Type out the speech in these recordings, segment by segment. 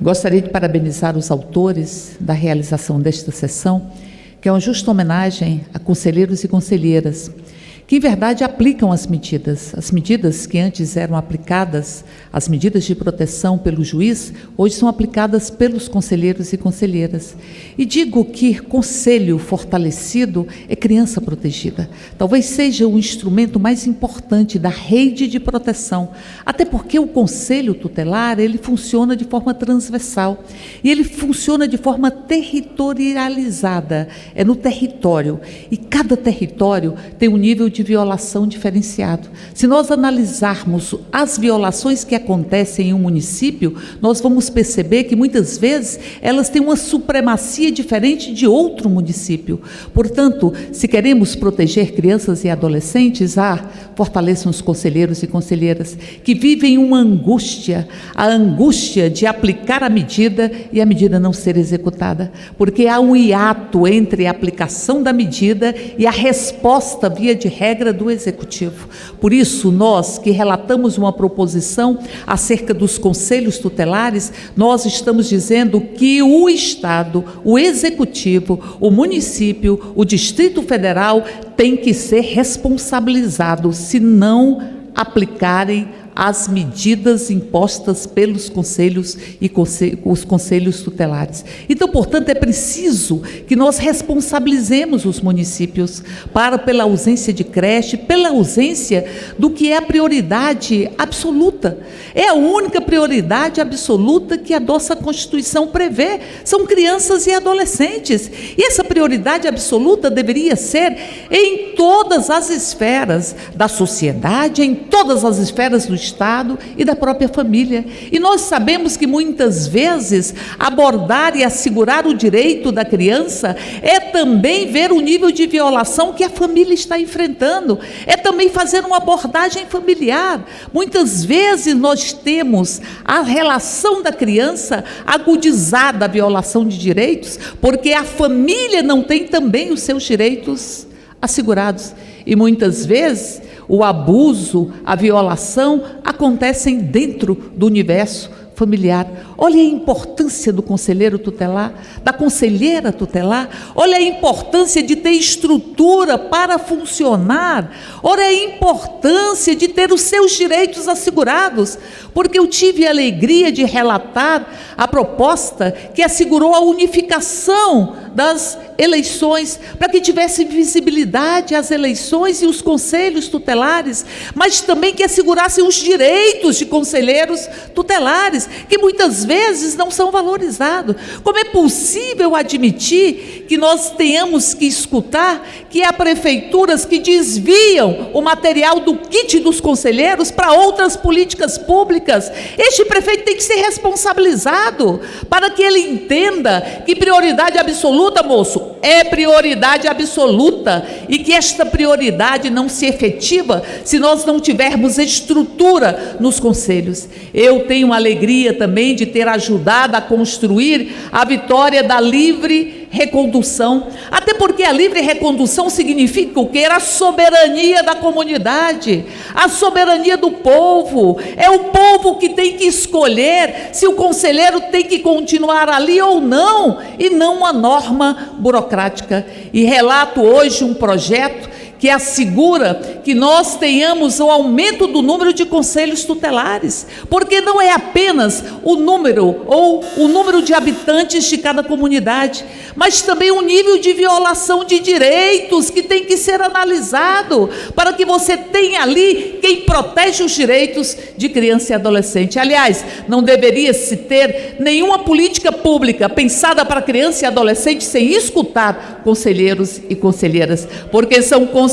Gostaria de parabenizar os autores da realização desta sessão, que é uma justa homenagem a conselheiros e conselheiras, que em verdade aplicam as medidas que antes eram aplicadas, as medidas de proteção pelo juiz, hoje são aplicadas pelos conselheiros e conselheiras. E digo que conselho fortalecido é criança protegida. Talvez seja o instrumento mais importante da rede de proteção, até porque o conselho tutelar, ele funciona de forma transversal e ele funciona de forma territorializada, é no território, e cada território tem um nível de violação diferenciado. Se nós analisarmos as violações que acontecem em um município, nós vamos perceber que muitas vezes elas têm uma supremacia diferente de outro município. Portanto, se queremos proteger crianças e adolescentes, fortaleçam os conselheiros e conselheiras que vivem uma angústia, a angústia de aplicar a medida e a medida não ser executada, porque há um hiato entre a aplicação da medida e a resposta via de regra do Executivo. Por isso, nós que relatamos uma proposição acerca dos conselhos tutelares, nós estamos dizendo que o Estado, o Executivo, o município, o Distrito Federal tem que ser responsabilizado se não aplicarem as medidas impostas pelos conselhos e os conselhos tutelares. Então, portanto, é preciso que nós responsabilizemos os municípios pela ausência de creche, pela ausência do que é a prioridade absoluta. É a única prioridade absoluta que a nossa Constituição prevê, são crianças e adolescentes. E essa prioridade absoluta deveria ser em todas as esferas da sociedade, em todas as esferas do Estado e da própria família. E nós sabemos que muitas vezes abordar e assegurar o direito da criança é também ver o nível de violação que a família está enfrentando, é também fazer uma abordagem familiar. Muitas vezes nós temos a relação da criança agudizada, a violação de direitos, porque a família não tem também os seus direitos assegurados. E muitas vezes o abuso, a violação acontecem dentro do universo familiar. Olha a importância do conselheiro tutelar, da conselheira tutelar. Olha a importância de ter estrutura para funcionar. Olha a importância de ter os seus direitos assegurados, porque eu tive a alegria de relatar a proposta que assegurou a unificação das eleições, para que tivesse visibilidade as eleições e os conselhos tutelares, mas também que assegurassem os direitos de conselheiros tutelares, que muitas vezes não são valorizados. Como é possível admitir que nós tenhamos que escutar que há prefeituras que desviam o material do kit dos conselheiros para outras políticas públicas? Este prefeito tem que ser responsabilizado para que ele entenda que prioridade absoluta, moço, é prioridade absoluta, e que esta prioridade não se efetiva se nós não tivermos estrutura nos conselhos. Eu tenho a alegria também de ter ajudado a construir a vitória da livre recondução, até porque a livre recondução significa o quê? A soberania da comunidade, a soberania do povo. É o povo que tem que escolher se o conselheiro tem que continuar ali ou não, e não uma norma burocrática. E relato hoje um projeto que assegura que nós tenhamos o aumento do número de conselhos tutelares, porque não é apenas o número ou o número de habitantes de cada comunidade, mas também o nível de violação de direitos que tem que ser analisado, para que você tenha ali quem protege os direitos de criança e adolescente. Aliás, não deveria se ter nenhuma política pública pensada para criança e adolescente sem escutar conselheiros e conselheiras, porque são conselheiros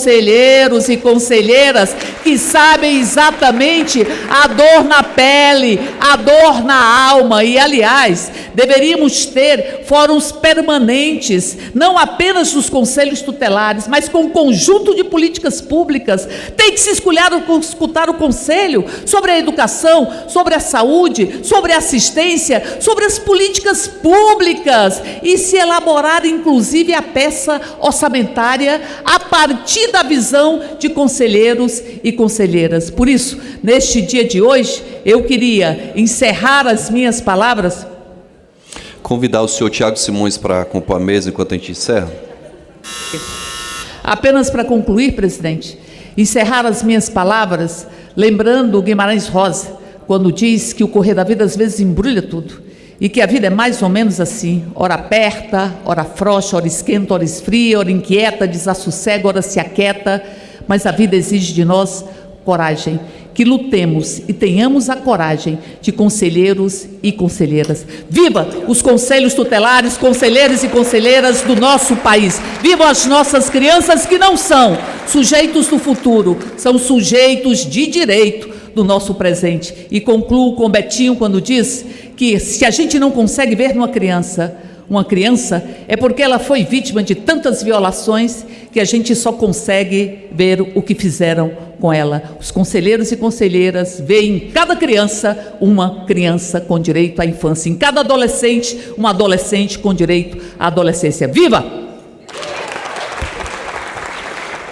e conselheiras que sabem exatamente a dor na pele, a dor na alma. E, aliás, deveríamos ter fóruns permanentes, não apenas dos conselhos tutelares, mas com um conjunto de políticas públicas. Tem que se escutar o conselho sobre a educação, sobre a saúde, sobre a assistência, sobre as políticas públicas, e se elaborar, inclusive, a peça orçamentária a partir da visão de conselheiros e conselheiras. Por isso, neste dia de hoje, eu queria encerrar as minhas palavras Convidar o senhor Tiago Simões para compor a mesa enquanto a gente encerra. Apenas para concluir, presidente, encerrar as minhas palavras, lembrando o Guimarães Rosa, quando diz que o correr da vida às vezes embrulha tudo, e que a vida é mais ou menos assim, ora aperta, ora afrouxa, ora esquenta, ora esfria, ora inquieta, desassossega, ora se aquieta, mas a vida exige de nós coragem, que lutemos e tenhamos a coragem de conselheiros e conselheiras. Viva os conselhos tutelares, conselheiros e conselheiras do nosso país. Vivam as nossas crianças que não são sujeitos do futuro, são sujeitos de direito do nosso presente. E concluo com Betinho quando diz que se a gente não consegue ver numa criança, é porque ela foi vítima de tantas violações que a gente só consegue ver o que fizeram com ela. Os conselheiros e conselheiras veem em cada criança uma criança com direito à infância, em cada adolescente, uma adolescente com direito à adolescência. Viva!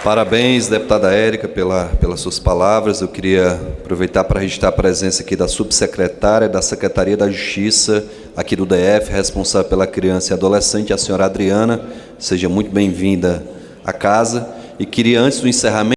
Parabéns, deputada Érica, pelas suas palavras. Eu queria aproveitar para registrar a presença aqui da subsecretária da Secretaria da Justiça, aqui do DF, responsável pela criança e adolescente, a senhora Adriana. Seja muito bem-vinda à casa. E queria, antes do encerramento,